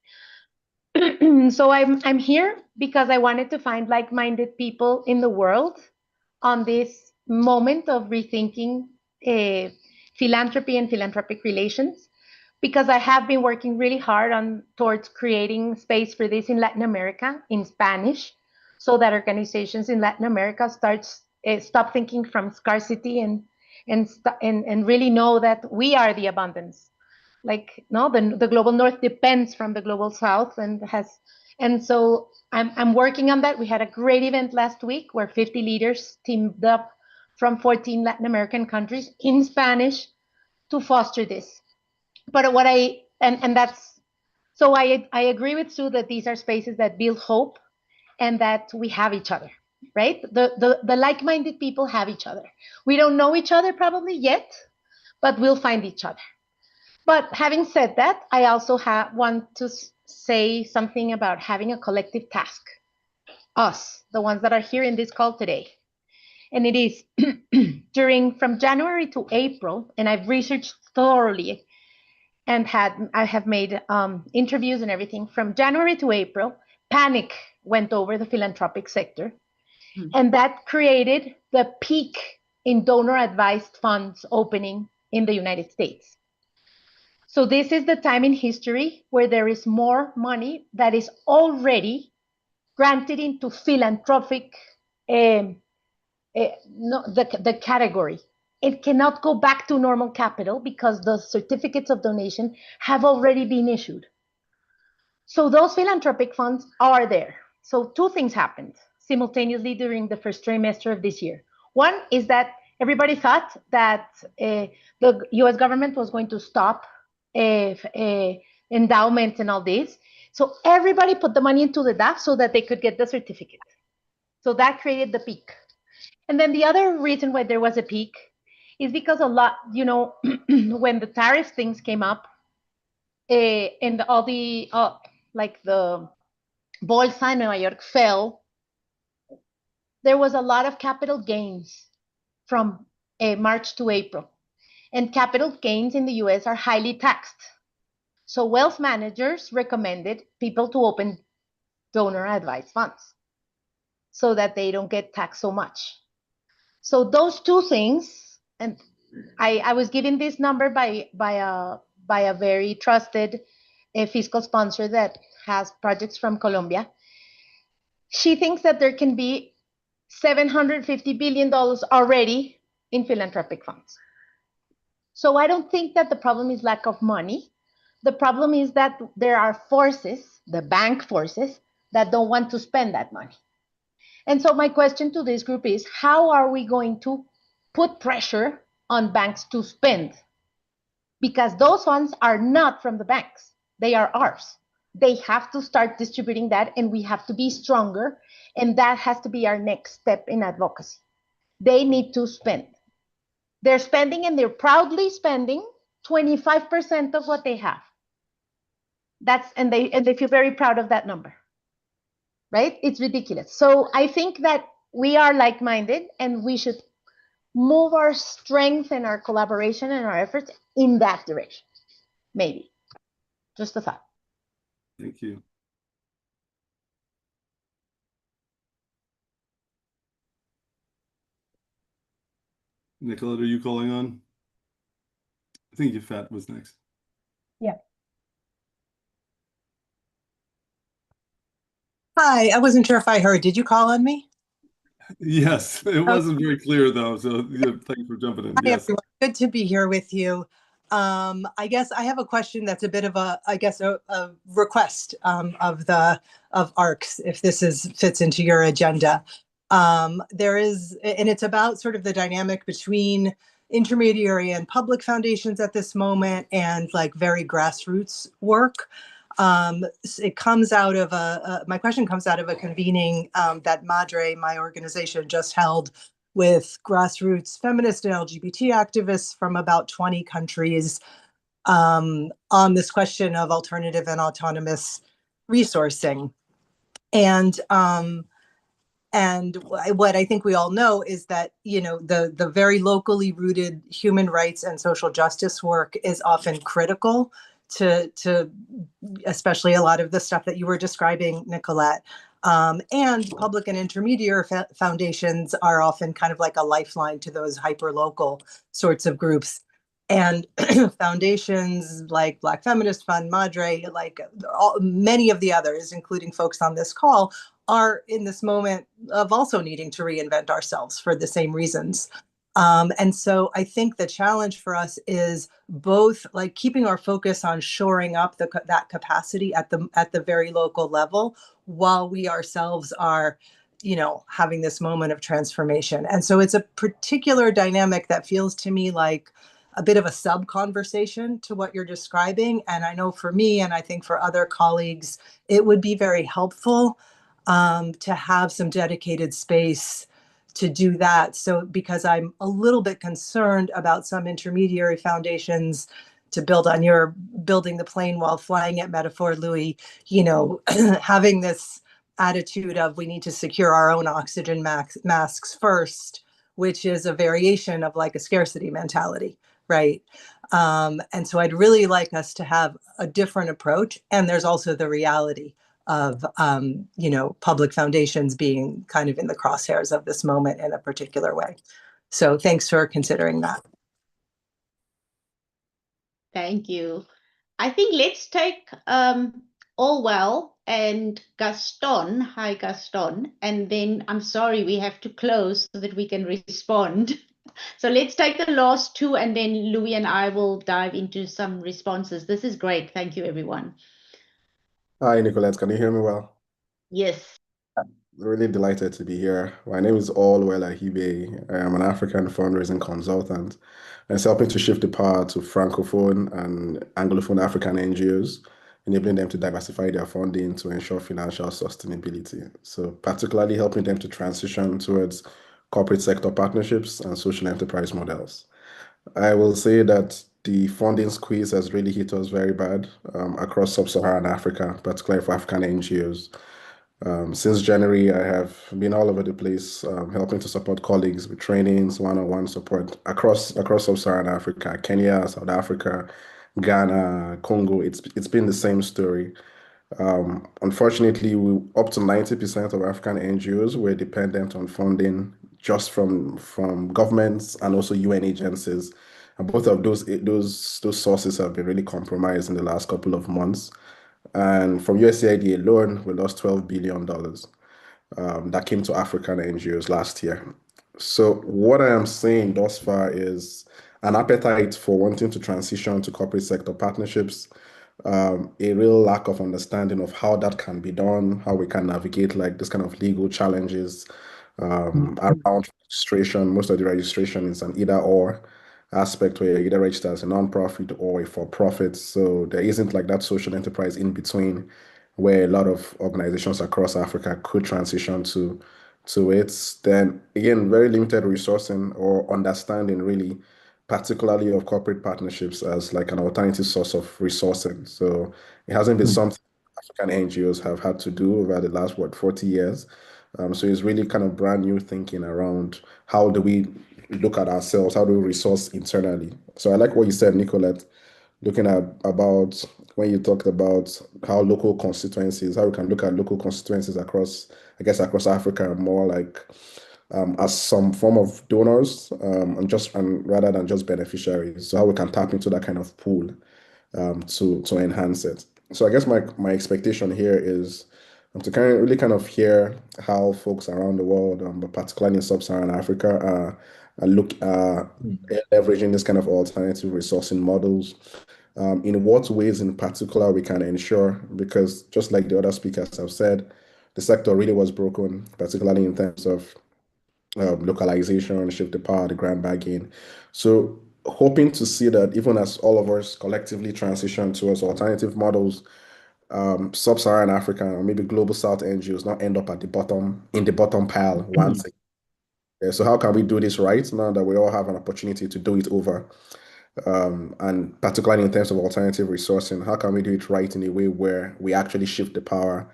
So I'm here because I wanted to find like-minded people in the world on this moment of rethinking philanthropy and philanthropic relations, because I have been working really hard towards creating space for this in Latin America in Spanish, so that organizations in Latin America stop thinking from scarcity and really know that we are the abundance. Like, no, the global north depends from the global south, and so I'm working on that. We had a great event last week where 50 leaders teamed up from 14 Latin American countries in Spanish to foster this. But that's, so I agree with Sue that these are spaces that build hope and that we have each other, right? The like-minded people have each other. We don't know each other probably yet, but we'll find each other. But having said that, I also want to say something about having a collective task. Us, the ones that are here in this call today. And it is from January to April, and I've researched thoroughly and I have made interviews and everything. From January to April, panic went over the philanthropic sector. And that created the peak in donor-advised funds opening in the United States. So this is the time in history where there is more money that is already granted into philanthropic, the category. It cannot go back to normal capital because the certificates of donation have already been issued. So those philanthropic funds are there. So two things happened simultaneously during the first trimester of this year. One is that everybody thought that the US government was going to stop endowments and all this. So everybody put the money into the DAF so that they could get the certificate. So that created the peak. And then the other reason why there was a peak is because a lot, when the tariff things came up, and all the, like the Bolsa in Nueva York fell, there was a lot of capital gains from March to April. And capital gains in the US are highly taxed. So wealth managers recommended people to open donor advised funds so that they don't get taxed so much. So those two things, and I was given this number by a very trusted fiscal sponsor that has projects from Colombia. She thinks that there can be $750 billion already in philanthropic funds. So I don't think that the problem is lack of money. The problem is that there are forces, the bank forces, that don't want to spend that money. And so my question to this group is, how are we going to put pressure on banks to spend? Because those funds are not from the banks, they are ours. They have to start distributing that, and we have to be stronger, and that has to be our next step in advocacy. They need to spend. They're spending, and they're proudly spending 25% of what they have. And they feel very proud of that number, right? It's ridiculous. So I think that we are like-minded, and we should move our strength and our collaboration and our efforts in that direction. Maybe. Just a thought. Thank you. Nicolette, are you calling on? I think Yafet was next. Yeah. Hi, I wasn't sure if I heard. Did you call on me? Yes, it wasn't very clear though, so yeah, thanks for jumping in. Hi, Yes. everyone. Good to be here with you. I guess I have a question that's a bit of a request of ARCs, if this fits into your agenda. There is, and it's about sort of the dynamic between intermediary and public foundations at this moment and like very grassroots work. It comes out of my question comes out of a convening that Madre, my organization, just held with grassroots feminist and LGBT activists from about 20 countries on this question of alternative and autonomous resourcing. And what I think we all know is that, you know, the very locally rooted human rights and social justice work is often critical to especially a lot of the stuff that you were describing, Nicolette. And public and intermediary foundations are often kind of like a lifeline to those hyper-local sorts of groups. And foundations like Black Feminist Fund, Madre, like many of the others, including folks on this call, are in this moment of also needing to reinvent ourselves for the same reasons. And so I think the challenge for us is both like keeping our focus on shoring up that capacity at the very local level, while we ourselves are, you know, having this moment of transformation. And so it's a particular dynamic that feels to me like a bit of a sub conversation to what you're describing. And I know for me, and I think for other colleagues, it would be very helpful to have some dedicated space to do that. So because I'm a little bit concerned about some intermediary foundations, to build on your building the plane while flying it metaphor, Louis, you know, having this attitude of we need to secure our own oxygen masks first, which is a variation of like a scarcity mentality, right? And so I'd really like us to have a different approach. And there's also the reality of, you know, public foundations being kind of in the crosshairs of this moment in a particular way. So thanks for considering that. Thank you. I think let's take Orwell and Gaston. Hi, Gaston. And then I'm sorry, we have to close so that we can respond. So let's take the last two, and then Louis and I will dive into some responses. This is great. Thank you, everyone. Hi, Nicolette. Can you hear me well? Yes. Really delighted to be here. My name is Orwell Ahibe. I am an African fundraising consultant, and it's helping to shift the power to Francophone and Anglophone African NGOs, enabling them to diversify their funding to ensure financial sustainability. So particularly helping them to transition towards corporate sector partnerships and social enterprise models. I will say that the funding squeeze has really hit us very bad across sub-Saharan Africa, particularly for African NGOs. Since January, I have been all over the place, helping to support colleagues with trainings, one-on-one support across sub-Saharan Africa, Kenya, South Africa, Ghana, Congo. It's been the same story. Unfortunately, up to 90% of African NGOs were dependent on funding just from governments and also UN agencies. And both of those sources have been really compromised in the last couple of months. And from USAID alone, we lost $12 billion that came to African NGOs last year. So what I am saying thus far is an appetite for wanting to transition to corporate sector partnerships, a real lack of understanding of how that can be done, how we can navigate like this kind of legal challenges around registration. Most of the registration is an either or aspect where you're either registered as a nonprofit or a for-profit. So there isn't like that social enterprise in between where a lot of organizations across Africa could transition to it. Then again, very limited resourcing or understanding really, particularly of corporate partnerships as like an alternative source of resourcing. So it hasn't been something African NGOs have had to do over the last, 40 years. So it's really kind of brand new thinking around how do we look at ourselves, how do we resource internally. So I like what you said, Nicolette, looking at about when you talked about how local constituencies, how we can look at local constituencies across, I guess, across Africa, more like as some form of donors and rather than just beneficiaries. So how we can tap into that kind of pool to enhance it. So I guess my expectation here is to kind of hear how folks around the world, but particularly in sub-Saharan Africa, look leveraging this kind of alternative resourcing models. In what ways in particular we can ensure, because just like the other speakers have said, the sector really was broken, particularly in terms of localization, shift the power, the grant bagging. So hoping to see that even as all of us collectively transition towards alternative models, sub-Saharan Africa or maybe global South NGOs not end up at the bottom, in the bottom pile once again. So how can we do this right now that we all have an opportunity to do it over? And particularly in terms of alternative resourcing, how can we do it right in a way where we actually shift the power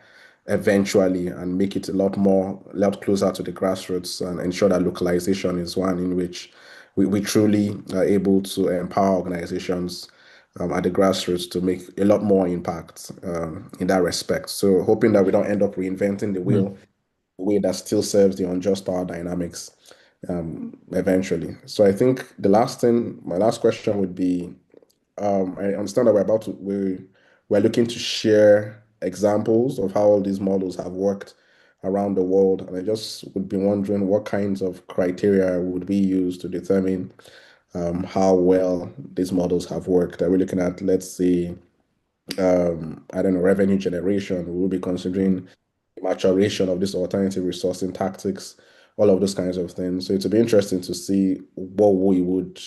eventually and make it a lot closer to the grassroots and ensure that localization is one in which we truly are able to empower organizations at the grassroots to make a lot more impact in that respect. So hoping that we don't end up reinventing the wheel, a way that still serves the unjust power dynamics eventually. So I think my last question would be, I understand that we're looking to share examples of how all these models have worked around the world, and I just would be wondering what kinds of criteria would we use to determine how well these models have worked. Are we looking at, let's say, I don't know, revenue generation? We'll be considering maturation of this alternative resourcing tactics, all of those kinds of things. So it'll be interesting to see what we would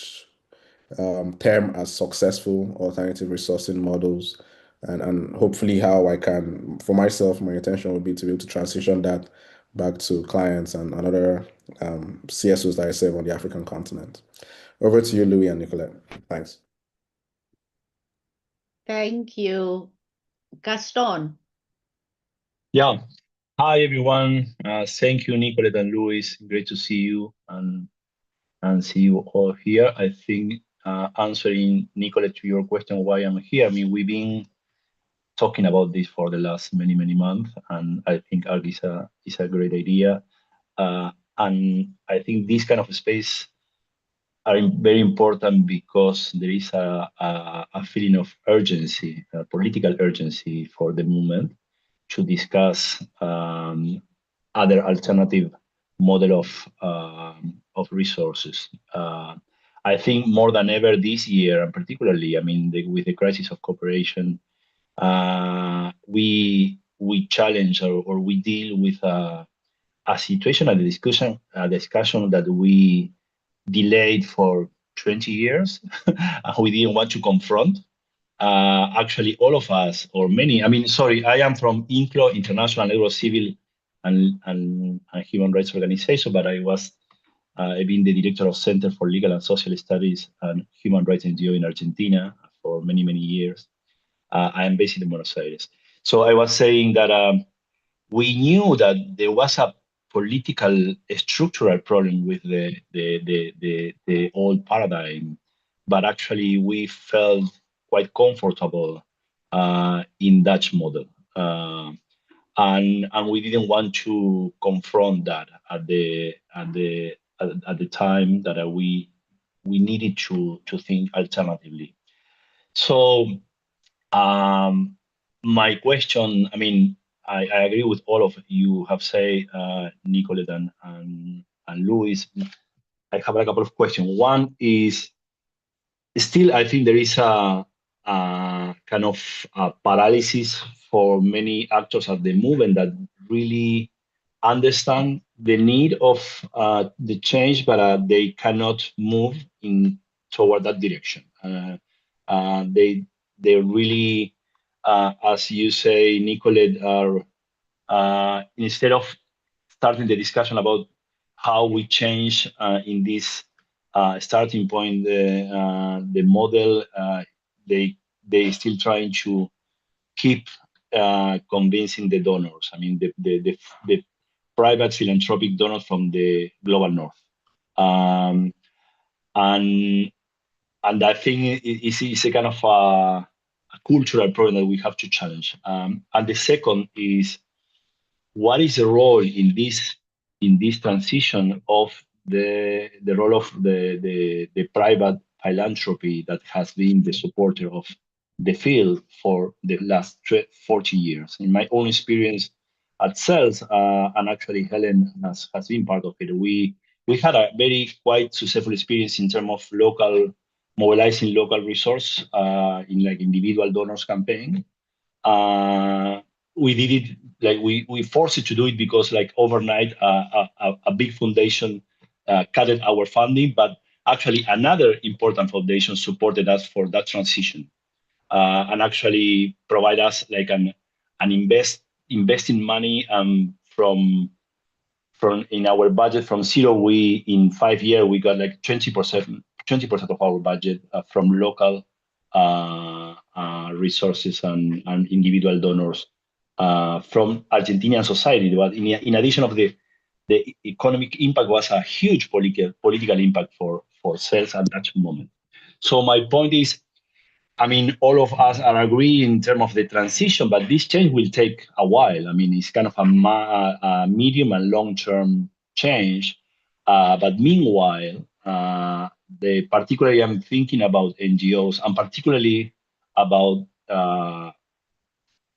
term as successful alternative resourcing models, and hopefully how I can, for myself, my intention would be to be able to transition that back to clients and other CSOs that I serve on the African continent. Over to you, Louis and Nicolette. Thanks. Thank you. Gaston. Yeah. Hi, everyone. Thank you, Nicolette and Luis. Great to see you and see you all here. I think answering, Nicolette, to your question, why I'm here, I mean, we've been talking about this for the last many months, and I think ARC is a great idea. And I think this kind of space are very important because there is a feeling of urgency, political urgency for the movement to discuss other alternative model of resources. I think more than ever this year, and particularly, I mean, with the crisis of cooperation, we challenge or we deal with a situation, a discussion that we delayed for 20 years, and we didn't want to confront. Actually, all of us, or many, I mean, sorry, I am from INCLO, International Network Civil and Human Rights Organization, but I've been the director of Center for Legal and Social Studies and Human Rights NGO in Argentina for many years. I am based in Buenos Aires. So I was saying that we knew that there was a political structural problem with the old paradigm, but actually we felt quite comfortable in Dutch model, and we didn't want to confront that at the time that we needed to think alternatively. So my question, I mean, I agree with all of you have said, Nicolette and Luis. I have a couple of questions. One is, still, I think there is a kind of a paralysis for many actors of the movement that really understand the need of the change, but they cannot move toward that direction. They really, as you say, Nicolette, are instead of starting the discussion about how we change in this starting point, the model, they still trying to keep convincing the donors. I mean, the private philanthropic donors from the global north, and I think it's a kind of a cultural problem that we have to challenge. And the second is, what is the role in this transition of the role of the private philanthropy that has been the supporter of the field for the last 40 years? In my own experience at CELS, and actually Helen has been part of it, we had a very quite successful experience in terms of mobilizing local resource in like individual donors campaign. We did it like we forced it to do it because like overnight a big foundation cut our funding, but actually another important foundation supported us for that transition and actually provide us like an investing money from in our budget from zero, in 5 years we got like 20% of our budget from local resources and individual donors from Argentinian society. But in addition of the economic impact was a huge political impact for sales at that moment. So my point is, I mean, all of us are agreeing in terms of the transition, but this change will take a while. I mean, it's kind of a medium and long-term change. But meanwhile, particularly I'm thinking about NGOs and particularly about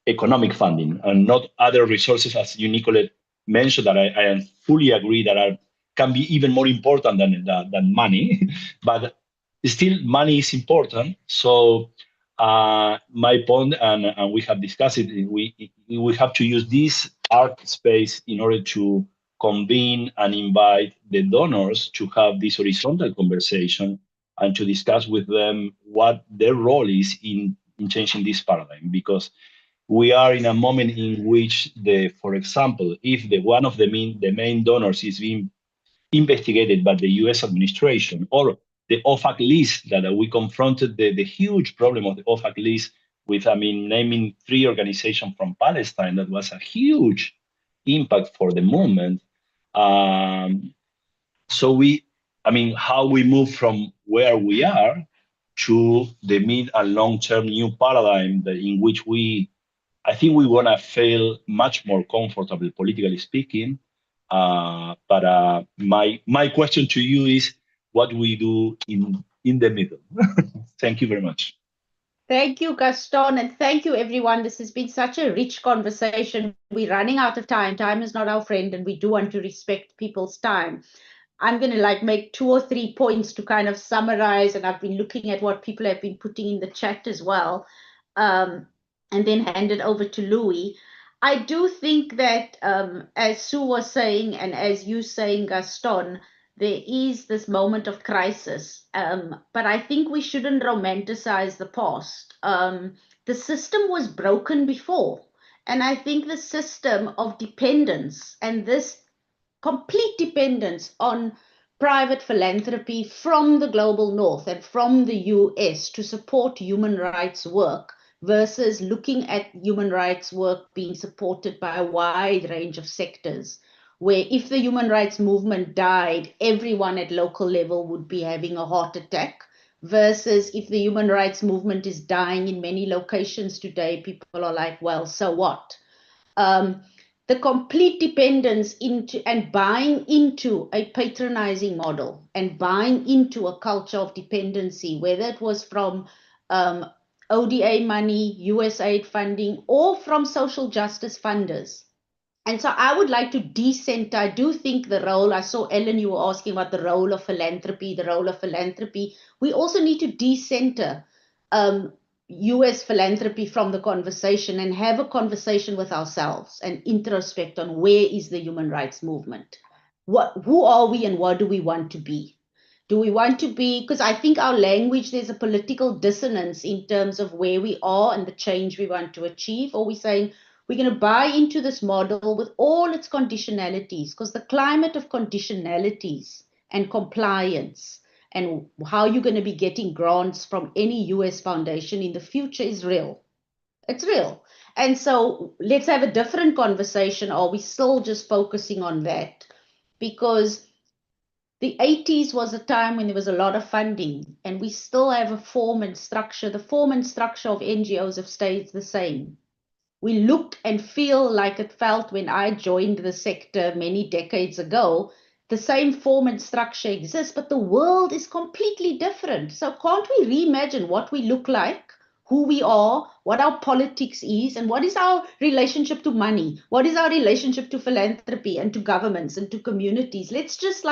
economic funding and not other resources, as you, Nicolette, mentioned, that I fully agree that can be even more important than money. But still, money is important. So my point, and we have discussed it, we have to use this art space in order to convene and invite the donors to have this horizontal conversation and to discuss with them what their role is in changing this paradigm. Because we are in a moment in which, for example, if one of the main donors is being investigated by the U.S. administration, or the OFAC list that we confronted, the huge problem of the OFAC list with, naming 3 organizations from Palestine, that was a huge impact for the movement. So how we move from where we are to the mid and long-term new paradigm in which I think we want to feel much more comfortable, politically speaking. But my question to you is, what we do in the middle? Thank you very much. Thank you, Gaston, and thank you, everyone. This has been such a rich conversation. We're running out of time. Time is not our friend, and we do want to respect people's time. I'm going to make 2 or 3 points to kind of summarize, and I've been looking at what people have been putting in the chat as well, and then hand it over to Louis. I do think that, as Sue was saying, and as you saying, Gaston, there is this moment of crisis, but I think we shouldn't romanticize the past. The system was broken before, and I think the system of dependence and this complete dependence on private philanthropy from the global north and from the US to support human rights work versus looking at human rights work being supported by a wide range of sectors, where if the human rights movement died, everyone at local level would be having a heart attack, versus if the human rights movement is dying in many locations today, people are like, well, so what? The complete dependence into and buying into a patronizing model and buying into a culture of dependency, whether it was from ODA money, US aid funding, or from social justice funders. And so I would like to decenter. I do think the role, I saw Ellen, you were asking about the role of philanthropy, We also need to decenter US philanthropy from the conversation and have a conversation with ourselves and introspect on where is the human rights movement? Who are we and what do we want to be? Do we want to be, because I think our language, there's a political dissonance in terms of where we are and the change we want to achieve, or we're saying we're going to buy into this model with all its conditionalities, because the climate of conditionalities and compliance and how you're going to be getting grants from any US foundation in the future is real. It's real. And so let's have a different conversation. Are we still just focusing on that? Because the 80s was a time when there was a lot of funding, and we still have a form and structure. The form and structure of NGOs have stayed the same. We look and feel like it felt when I joined the sector many decades ago. The same form and structure exists, but the world is completely different. So can't we reimagine what we look like, who we are, what our politics is, and what is our relationship to money? What is our relationship to philanthropy and to governments and to communities? Let's just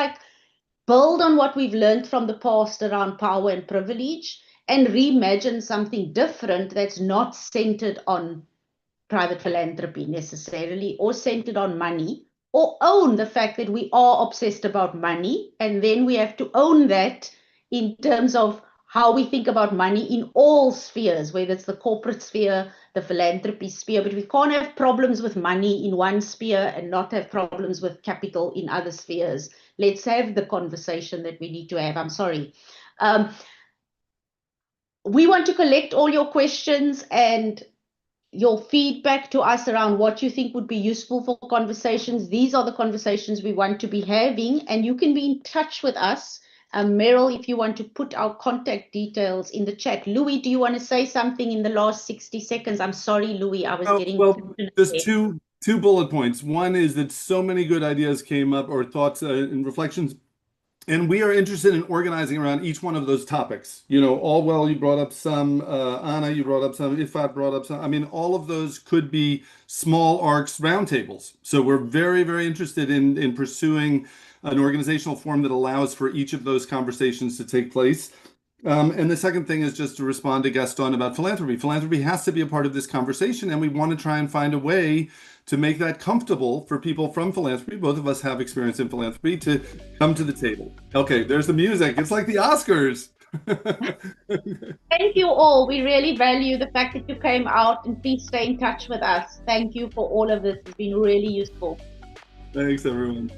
build on what we've learned from the past around power and privilege and reimagine something different that's not centered on private philanthropy necessarily, or centered on money, or own the fact that we are obsessed about money, and then we have to own that in terms of how we think about money in all spheres, whether it's the corporate sphere, the philanthropy sphere, but we can't have problems with money in one sphere and not have problems with capital in other spheres. Let's have the conversation that we need to have. I'm sorry. We want to collect all your questions and your feedback to us around what you think would be useful for conversations. These are the conversations we want to be having, and you can be in touch with us. Meryl, if you want to put our contact details in the chat. Louis, do you want to say something in the last 60 seconds? I'm sorry, Louis, I was getting... Well, just two bullet points. One is that so many good ideas came up, or thoughts and reflections, and we are interested in organizing around each one of those topics. You know, Allwell, you brought up some, Anna, you brought up some, Ifat brought up some. I mean, all of those could be small ARCs roundtables. So we're very, very interested in pursuing an organizational form that allows for each of those conversations to take place. And the second thing is just to respond to Gaston about philanthropy. Philanthropy has to be a part of this conversation, and we want to try and find a way to make that comfortable for people from philanthropy. Both of us have experience in philanthropy, to come to the table. Okay, there's the music. It's like the Oscars. Thank you all. We really value the fact that you came out, and please stay in touch with us. Thank you for all of this. It's been really useful. Thanks, everyone.